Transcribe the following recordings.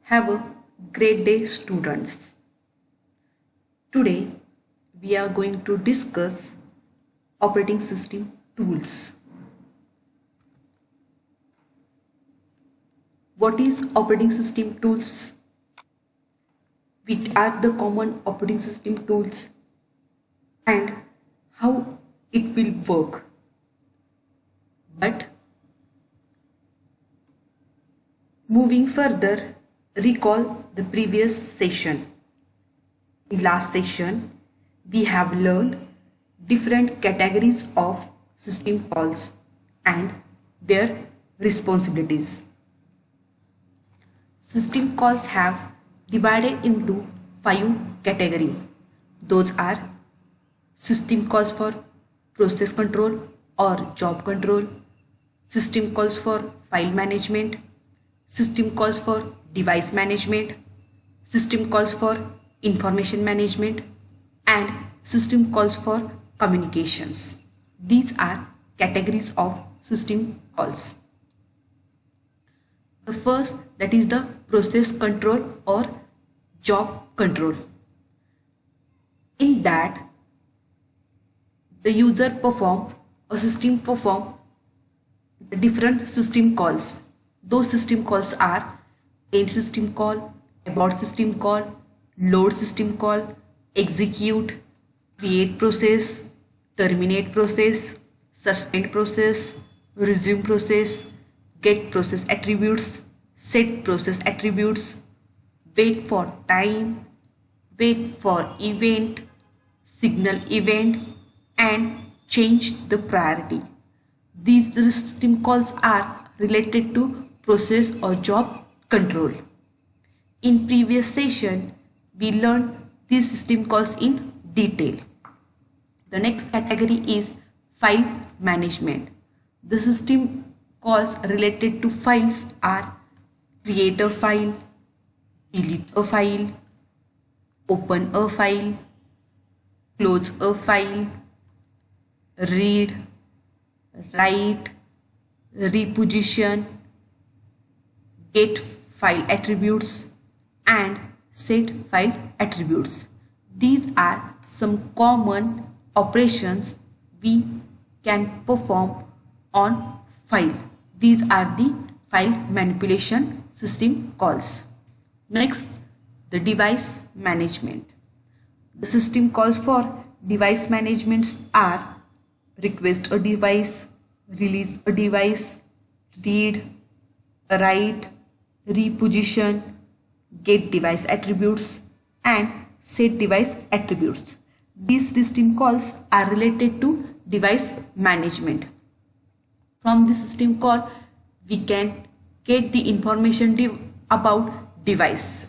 Have a great day, students. Today we are going to discuss operating system tools. What is operating system tools? Which are the common operating system tools and how it will work? But moving further, recall the previous session. In last session, we have learned different categories of system calls and their responsibilities. System calls have divided into 5 categories. Those are system calls for process control or job control, system calls for file management, system calls for device management, system calls for information management, and system calls for communications. These are categories of system calls. The first, that is the process control or job control. In that, the user perform or system perform the different system calls. Those system calls are end system call, abort system call, load system call, execute, create process, terminate process, suspend process, resume process, get process attributes, set process attributes, wait for time, wait for event, signal event, and change the priority. These system calls are related to process or job control. In previous session, we learned these system calls in detail. The next category is file management. The system calls related to files are create a file, delete a file, open a file, close a file, read, write, reposition, get file attributes, and set file attributes. These are some common operations we can perform on file. These are the file manipulation system calls. Next, the device management. The system calls for device managements are request a device, release a device, read, write, reposition, get device attributes, and set device attributes. These system calls are related to device management. From the system call, we can get the information about device.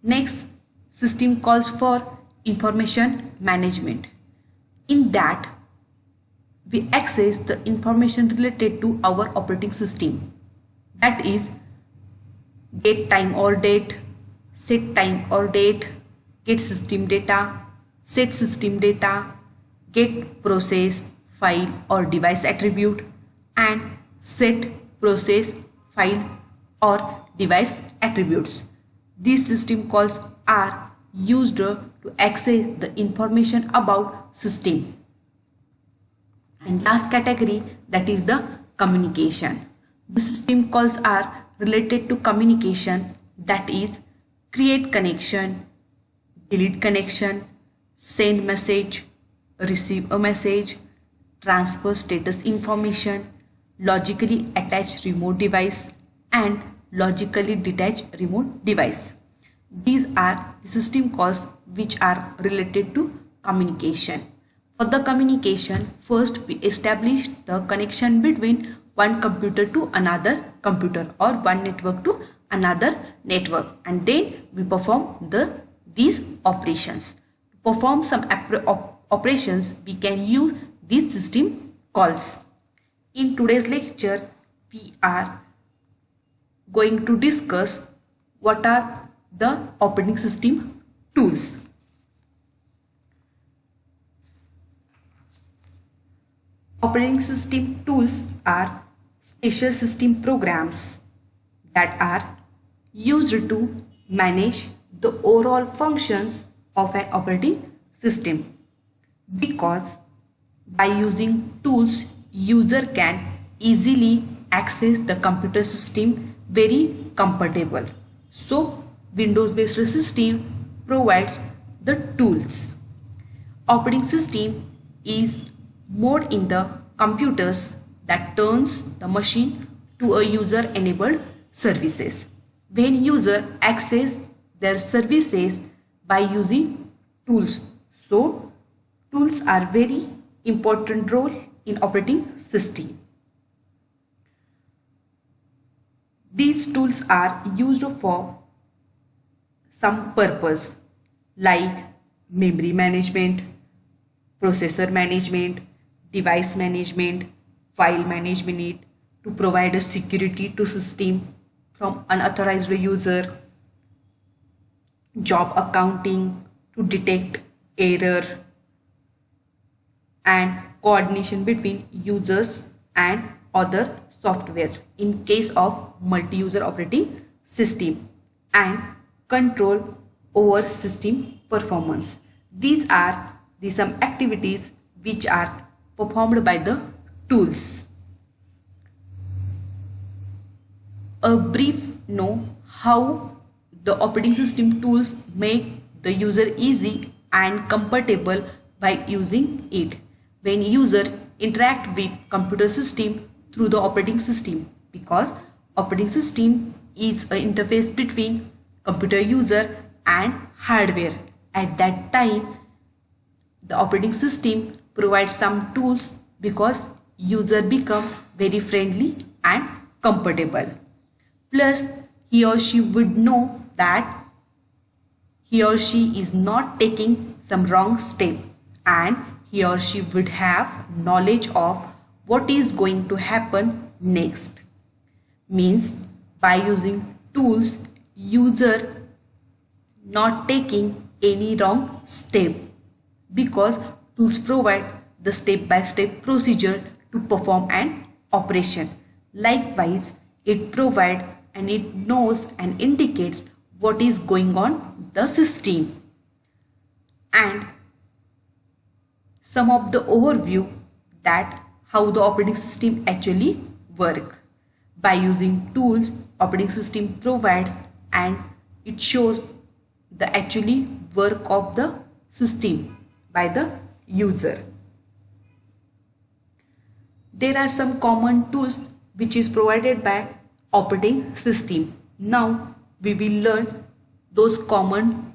Next, system calls for information management. In that, we access the information related to our operating system. That is, get time or date, set time or date, get system data, set system data, get process, file or device attribute, and set process, file or device attributes. These system calls are used to access the information about system. And last category, that is the communication. The system calls are related to communication, that is create connection, delete connection, send message, receive a message, transfer status information, logically attach remote device, and logically detach remote device. These are the system calls which are related to communication. For the communication, first we establish the connection between one computer to another computer or one network to another network, and then we perform these operations. To perform some operations, we can use these system calls. In today's lecture, we are going to discuss what are the operating system tools. Operating system tools are special system programs that are used to manage the overall functions of an operating system, because by using tools, user can easily access the computer system very comfortable. So Windows based system provides the tools. Operating system is mode in the computers that turns the machine to a user enabled services. When user access their services by using tools. So tools are very important role in operating system. These tools are used for some purpose like memory management, processor management, device management, file management, to provide a security to system from unauthorized user, job accounting to detect error, and coordination between users and other software in case of multi-user operating system, and control over system performance. These are some activities which are performed by the tools. A brief know how the operating system tools make the user easy and comfortable by using it. When user interact with computer system through the operating system, because operating system is an interface between computer user and hardware. At that time, the operating system provides some tools because user become very friendly and comfortable. Plus, he or she would know that he or she is not taking some wrong step, and he or she would have knowledge of what is going to happen next. Means by using tools, user not taking any wrong step, because tools provide the step-by-step procedure to perform an operation. Likewise, it provides and it knows and indicates what is going on the system. And some of the overview that how the operating system actually work. By using tools, operating system provides and it shows the actually work of the system by the user. There are some common tools which is provided by operating system. Now we will learn those common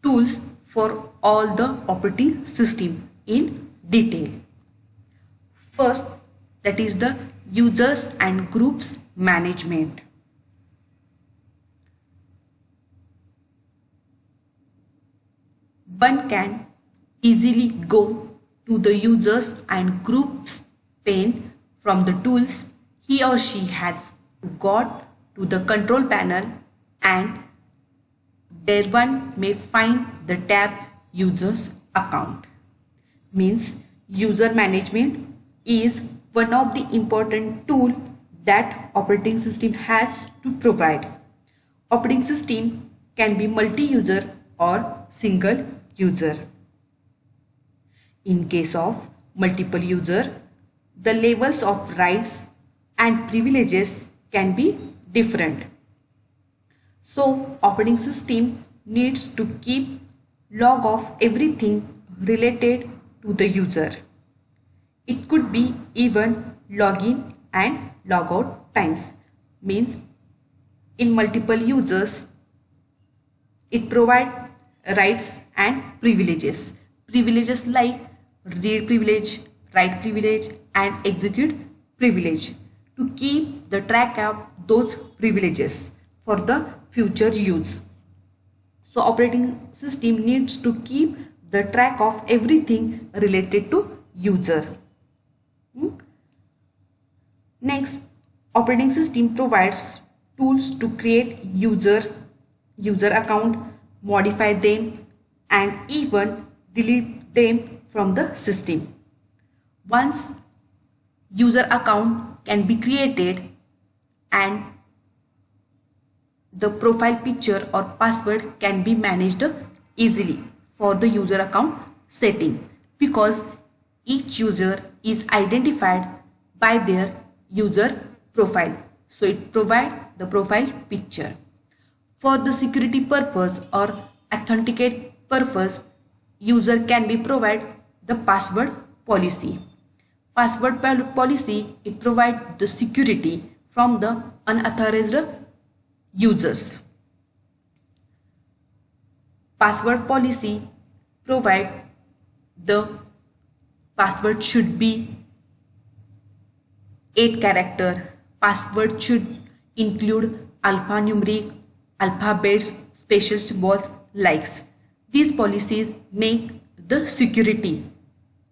tools for all the operating system in detail. First, that is the users and groups management. One can easily go to the users and groups pane from the tools he or she has got to the control panel, and there one may find the tab users account. Means user management is one of the important tool that operating system has to provide. Operating system can be multi-user or single user. In case of multiple user, the levels of rights and privileges can be different. So operating system needs to keep log of everything related to the user. It could be even login and logout times. Means in multiple users, it provides rights and privileges. Privileges like read privilege, write privilege, and execute privilege to keep the track of those privileges for the future use. So operating system needs to keep the track of everything related to user. Next, operating system provides tools to create user account, modify them, and even delete them from the system. Once user account can be created and the profile picture or password can be managed easily for the user account setting, because each user is identified by their user profile. So it provides the profile picture. For the security purpose or authenticate purpose, user can be provide the password policy. Password policy, it provides the security from the unauthorized users. Password policy provide the password should be 8 character. Password should include alphanumeric, alphabets, special symbols, likes. These policies make the security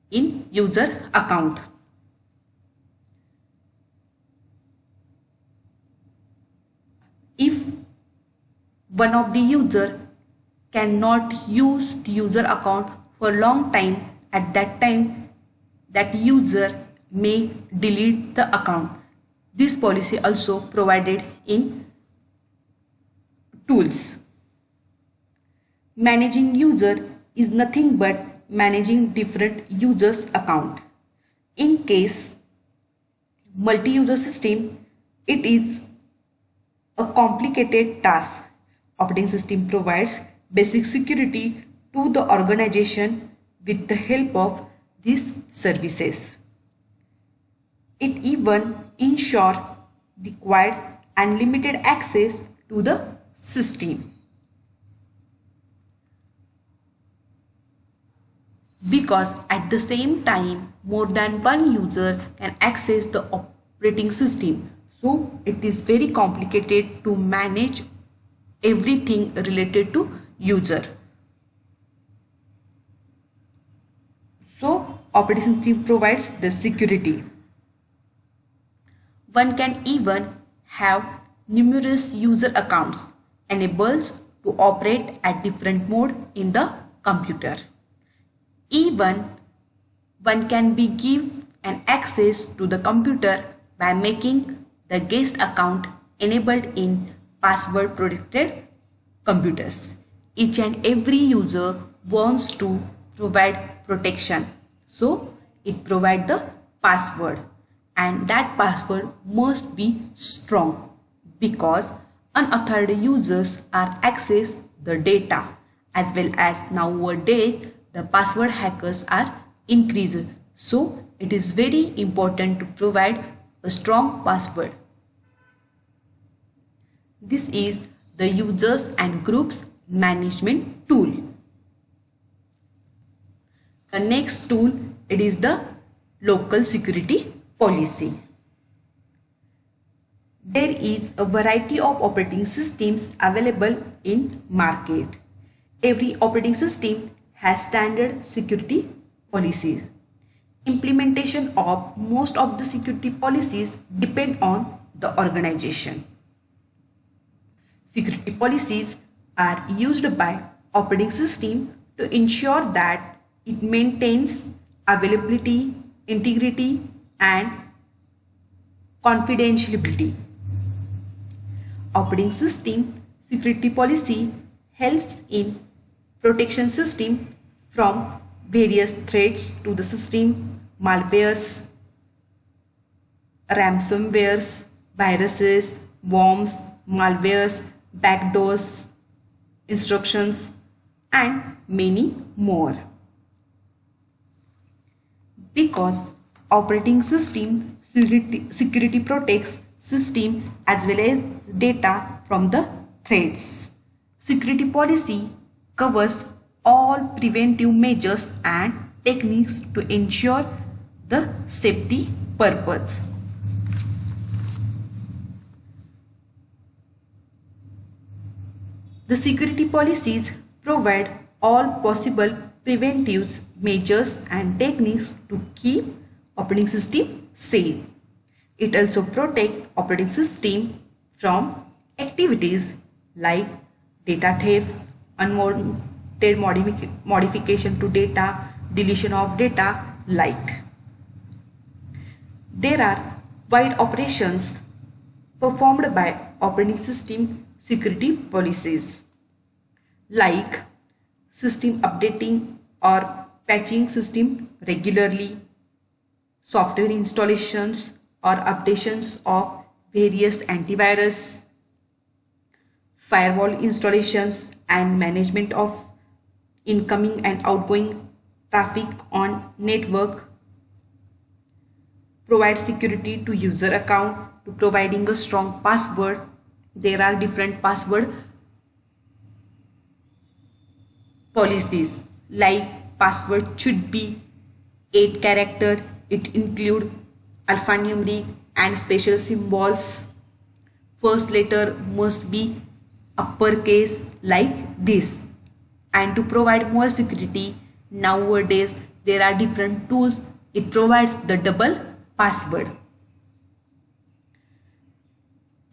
in user account. If one of the user cannot use the user account for a long time, at that time that user may delete the account. This policy also provided in tools. Managing user is nothing but managing different users account. In case multi-user system, it is a complicated task. Operating system provides basic security to the organization with the help of these services. It even ensures required unlimited access to the system. Because at the same time, more than one user can access the operating system. So it is very complicated to manage everything related to user. So operating system provides the security. One can even have numerous user accounts enabled to operate at different mode in the computer. Even one can be give an access to the computer by making the guest account enabled in password protected computers. Each and every user wants to provide protection, so it provides the password, and that password must be strong, because unauthorized users are access the data, as well as nowadays the password hackers are increased. So it is very important to provide a strong password. This is the users and groups management tool. The next tool, it is the local security policy. There is a variety of operating systems available in market. Every operating system has standard security policies. Implementation of most of the security policies depend on the organization. Security policies are used by operating system to ensure that it maintains availability, integrity, and confidentiality. Operating system security policy helps in protection system from various threats to the system, malwares, ransomwares, viruses, worms, malwares, backdoors, instructions, and many more. Because operating system security protects system as well as data from the threats. Security policy covers all preventive measures and techniques to ensure the safety purpose. The security policies provide all possible preventive measures and techniques to keep operating system safe. It also protects operating system from activities like data theft, unwanted modification to data, deletion of data, like. There are wide operations performed by operating system security policies like system updating or patching system regularly, software installations or updations of various antivirus, firewall installations and management of incoming and outgoing traffic on network, provide security to user account to providing a strong password. There are different password policies like password should be 8 character, it include alphanumeric and special symbols. First letter must be uppercase like this. And to provide more security, nowadays there are different tools. It provides the double password.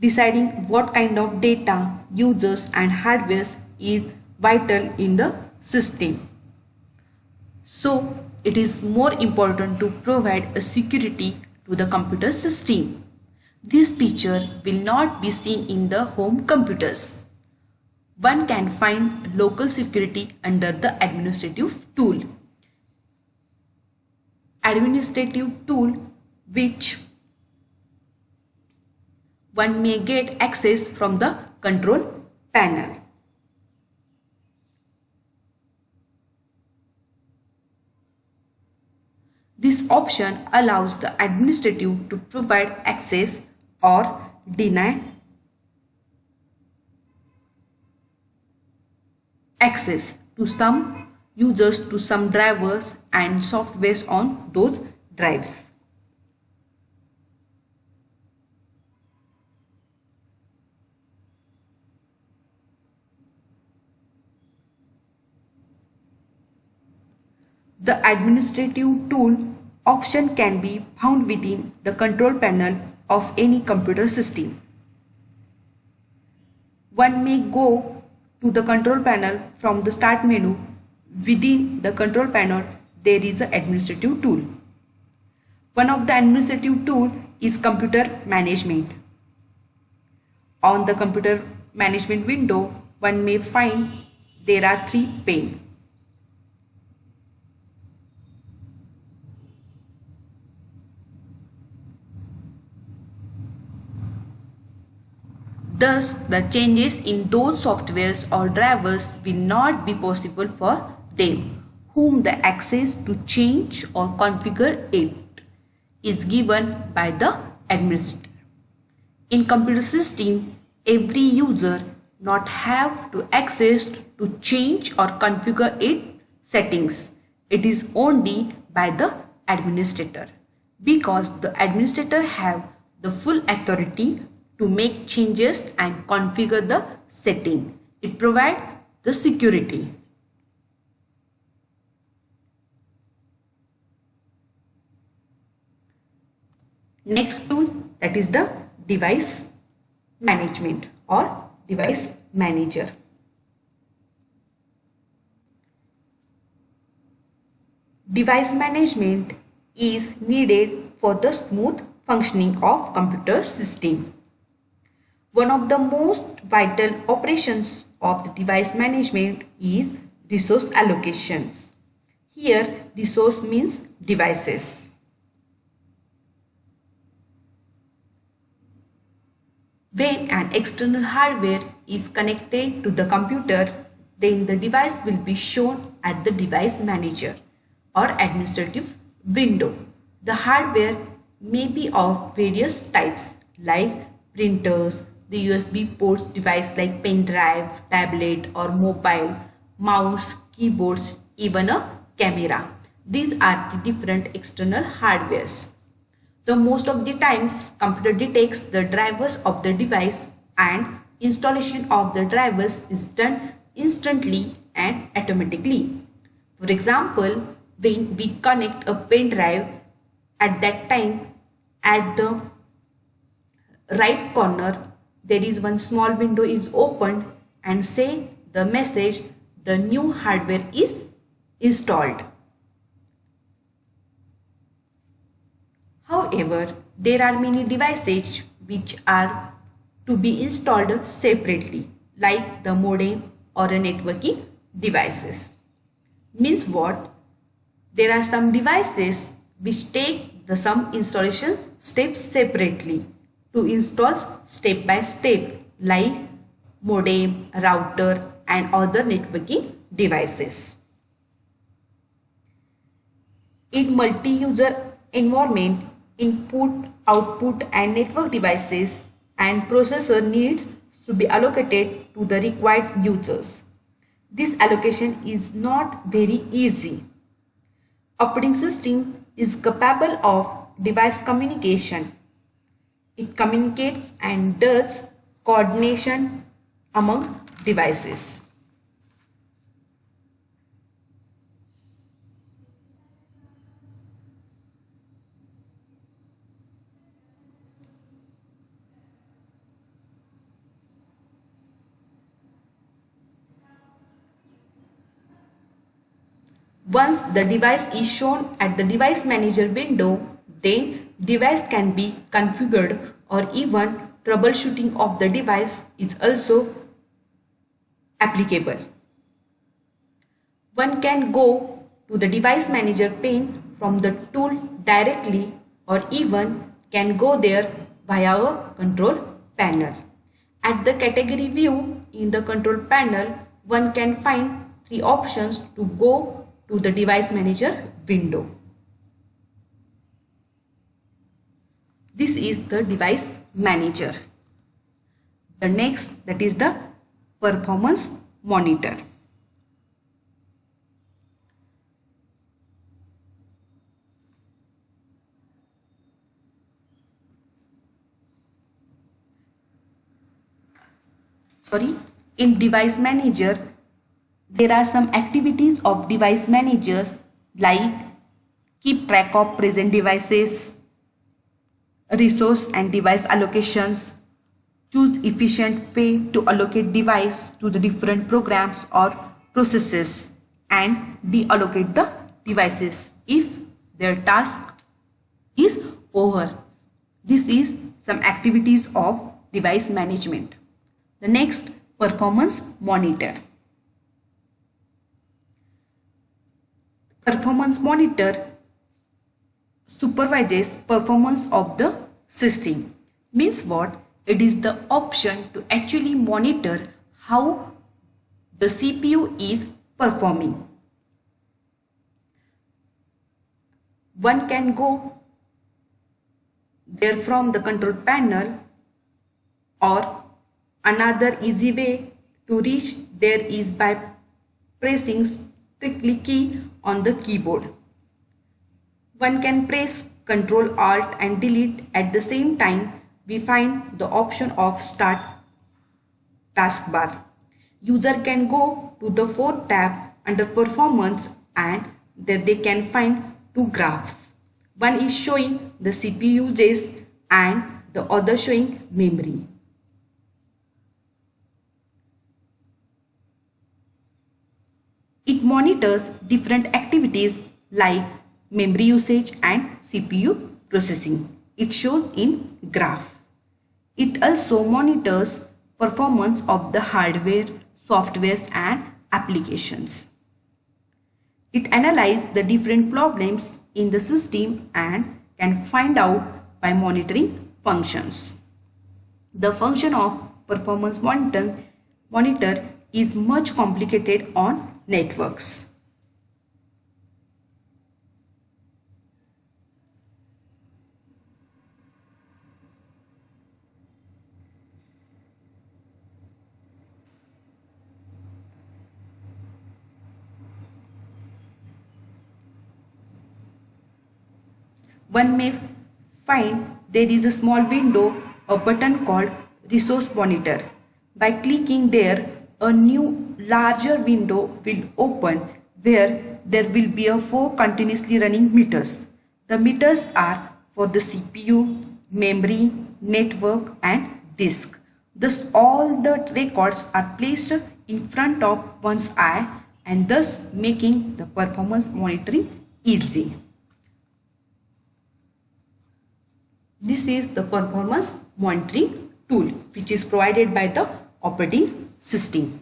Deciding what kind of data, users and hardware is vital in the system. So it is more important to provide a security to the computer system. This feature will not be seen in the home computers. One can find local security under the administrative tool. Administrative tool which one may get access from the control panel. This option allows the administrative to provide access or deny access to some users to some drivers and softwares on those drives. The administrative tool option can be found within the control panel of any computer system. One may go to the control panel from the start menu. Within the control panel, there is an administrative tool. One of the administrative tool is computer management. On the computer management window, one may find there are 3 panes. Thus, the changes in those softwares or drivers will not be possible for them, whom the access to change or configure it is given by the administrator. In computer system, every user not have to access to change or configure its settings. It is only by the administrator, because the administrator have the full authority to make changes and configure the setting. It provides the security. Next tool, that is the device management or device manager. Device management is needed for the smooth functioning of computer system. One of the most vital operations of the device management is resource allocations. Here, resource means devices. When an external hardware is connected to the computer, then the device will be shown at the device manager or administrative window. The hardware may be of various types like printers, the USB ports device like pen drive, tablet or mobile, mouse, keyboards, even a camera. These are the different external hardwares. The most of the times computer detects the drivers of the device and installation of the drivers is done instantly and automatically. For example, when we connect a pen drive, at that time at the right corner there is one small window is opened and say the message the new hardware is installed. However, there are many devices which are to be installed separately, like the modem or a networking devices. Means what? There are some devices which take the some installation steps separately to install step by step, like modem, router and other networking devices. In multi-user environment, input, output and network devices and processor needs to be allocated to the required users. This allocation is not very easy. Operating system is capable of device communication. It communicates and does coordination among devices. Once the device is shown at the device manager window, then device can be configured or even troubleshooting of the device is also applicable. One can go to the device manager pane from the tool directly or even can go there via a control panel. At the category view in the control panel, one can find three options to go to the device manager window. This is the device manager. The next, that is the performance monitor. In device manager, there are some activities of device managers like keep track of present devices, resource and device allocations, choose efficient way to allocate device to the different programs or processes, and deallocate the devices if their task is over. This is some activities of device management. The next, performance monitor. Performance monitor supervises performance of the system. Means what? It is the option to actually monitor how the CPU is performing. One can go there from the control panel, or another easy way to reach there is by pressing strictly key on the keyboard. One can press Ctrl Alt and Delete at the same time. We find the option of Start taskbar. User can go to the fourth tab under Performance, and there they can find two graphs. One is showing the CPU uses and the other showing memory. It monitors different activities like memory usage and CPU processing. It shows in graph. It also monitors performance of the hardware, softwares and applications. It analyzes the different problems in the system and can find out by monitoring functions. The function of performance monitor is much complicated on networks. One may find there is a small window, a button called Resource Monitor. By clicking there, a new larger window will open where there will be 4 continuously running meters. The meters are for the CPU, memory, network and disk. Thus all the records are placed in front of one's eye and thus making the performance monitoring easy. This is the performance monitoring tool which is provided by the operating system.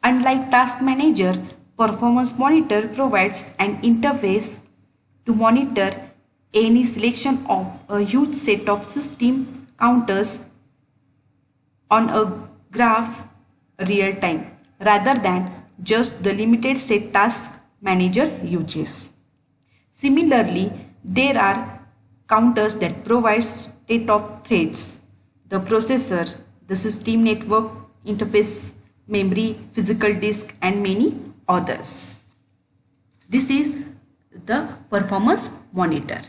Unlike Task Manager, Performance Monitor provides an interface to monitor any selection of a huge set of system counters on a graph real time rather than just the limited set Task Manager uses. Similarly, there are counters that provide state of threads, the processor, the system network interface, memory, physical disk, and many others. This is the performance monitor.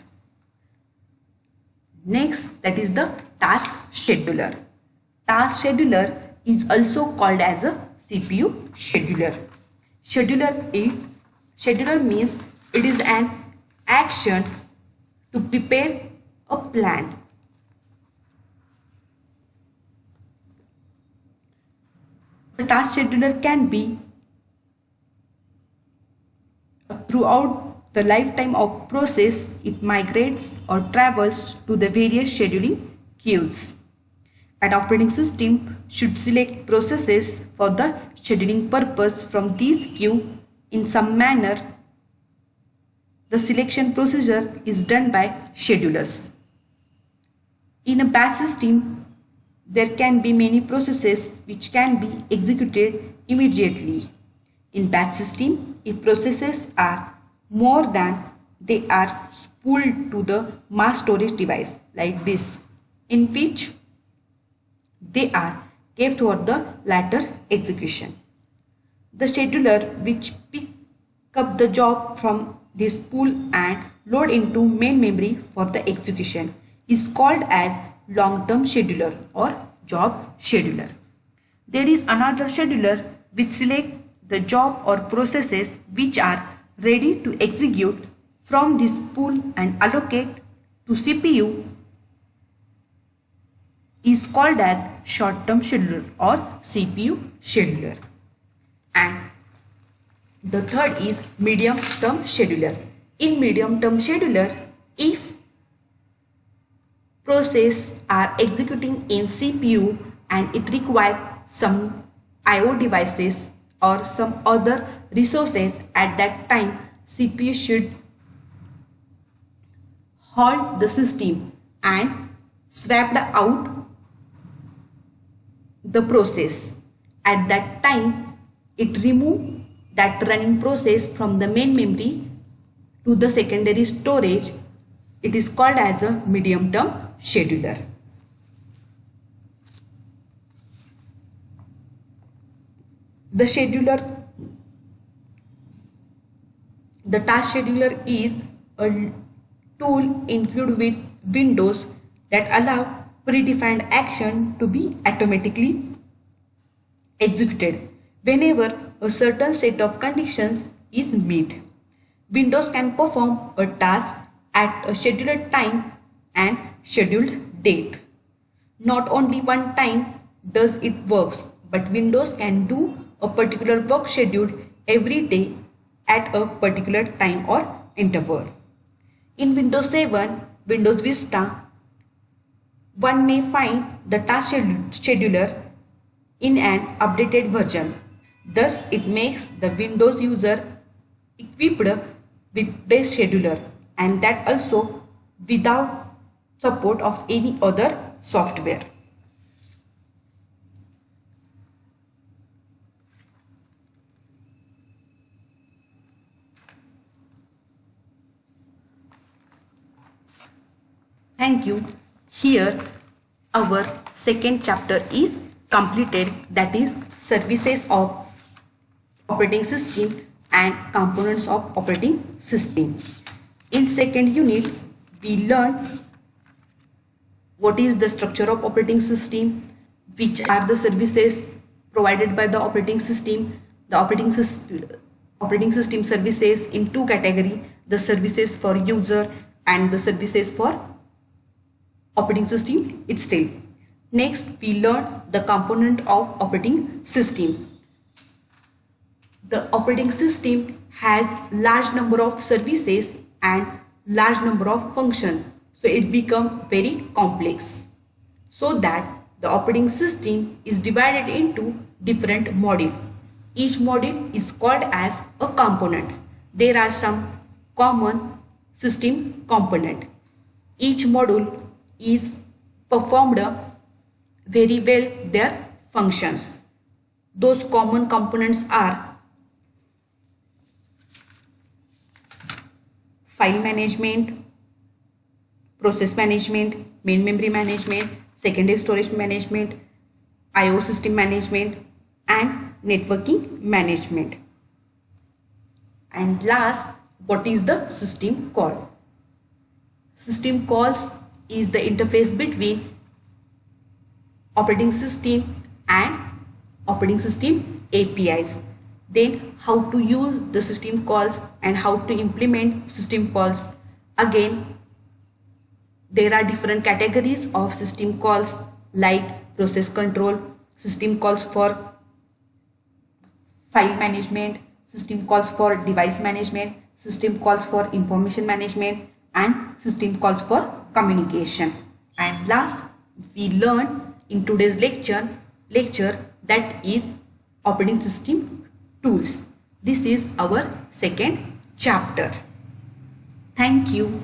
Next, that is the task scheduler. Task scheduler is also called as a CPU scheduler. Scheduler means it is an action to prepare a plan. The task scheduler can be throughout the lifetime of process. It migrates or travels to the various scheduling queues. An operating system should select processes for the scheduling purpose from these queues in some manner. The selection procedure is done by schedulers. In a batch system, there can be many processes which can be executed immediately. In batch system, if processes are more than, they are spooled to the mass storage device like this, in which they are kept for the later execution. The scheduler which pick up the job from this pool and load into main memory for the execution is called as long-term scheduler or job scheduler. There is another scheduler which select the job or processes which are ready to execute from this pool and allocate to CPU is called as short-term scheduler or CPU scheduler. And the third is medium-term scheduler. In medium-term scheduler, if process are executing in CPU and it requires some IO devices or some other resources at that time, CPU should halt the system and swap out the process. At that time, it remove that running process from the main memory to the secondary storage. It is called as a medium-term scheduler. The task scheduler is a tool included with Windows that allow predefined action to be automatically executed whenever a certain set of conditions is met. Windows can perform a task at a scheduled time and scheduled date. Not only one time does it works, but Windows can do a particular work schedule every day at a particular time or interval. In Windows 7, Windows Vista, one may find the task scheduler in an updated version. Thus, it makes the Windows user equipped with base scheduler, and that also without support of any other software. Thank you. Here our second chapter is completed, that is services of operating system and components of operating system. In second unit we learn what is the structure of operating system, which are the services provided by the operating system. The operating system services in two categories: the services for user and the services for operating system itself. Next, we learn the component of operating system. The operating system has large number of services and large number of functions, so it becomes very complex. So that the operating system is divided into different modules. Each module is called as a component. There are some common system component. Each module is performed very well their functions. Those common components are file management, process management, main memory management, secondary storage management, IO system management, and networking management. And last, what is the system call? System calls is the interface between operating system and operating system APIs. Then how to use the system calls and how to implement system calls. Again, there are different categories of system calls like process control, system calls for file management, system calls for device management, system calls for information management, and system calls for communication. And last, we learn in today's lecture that is operating system tools. This is our second chapter. Thank you.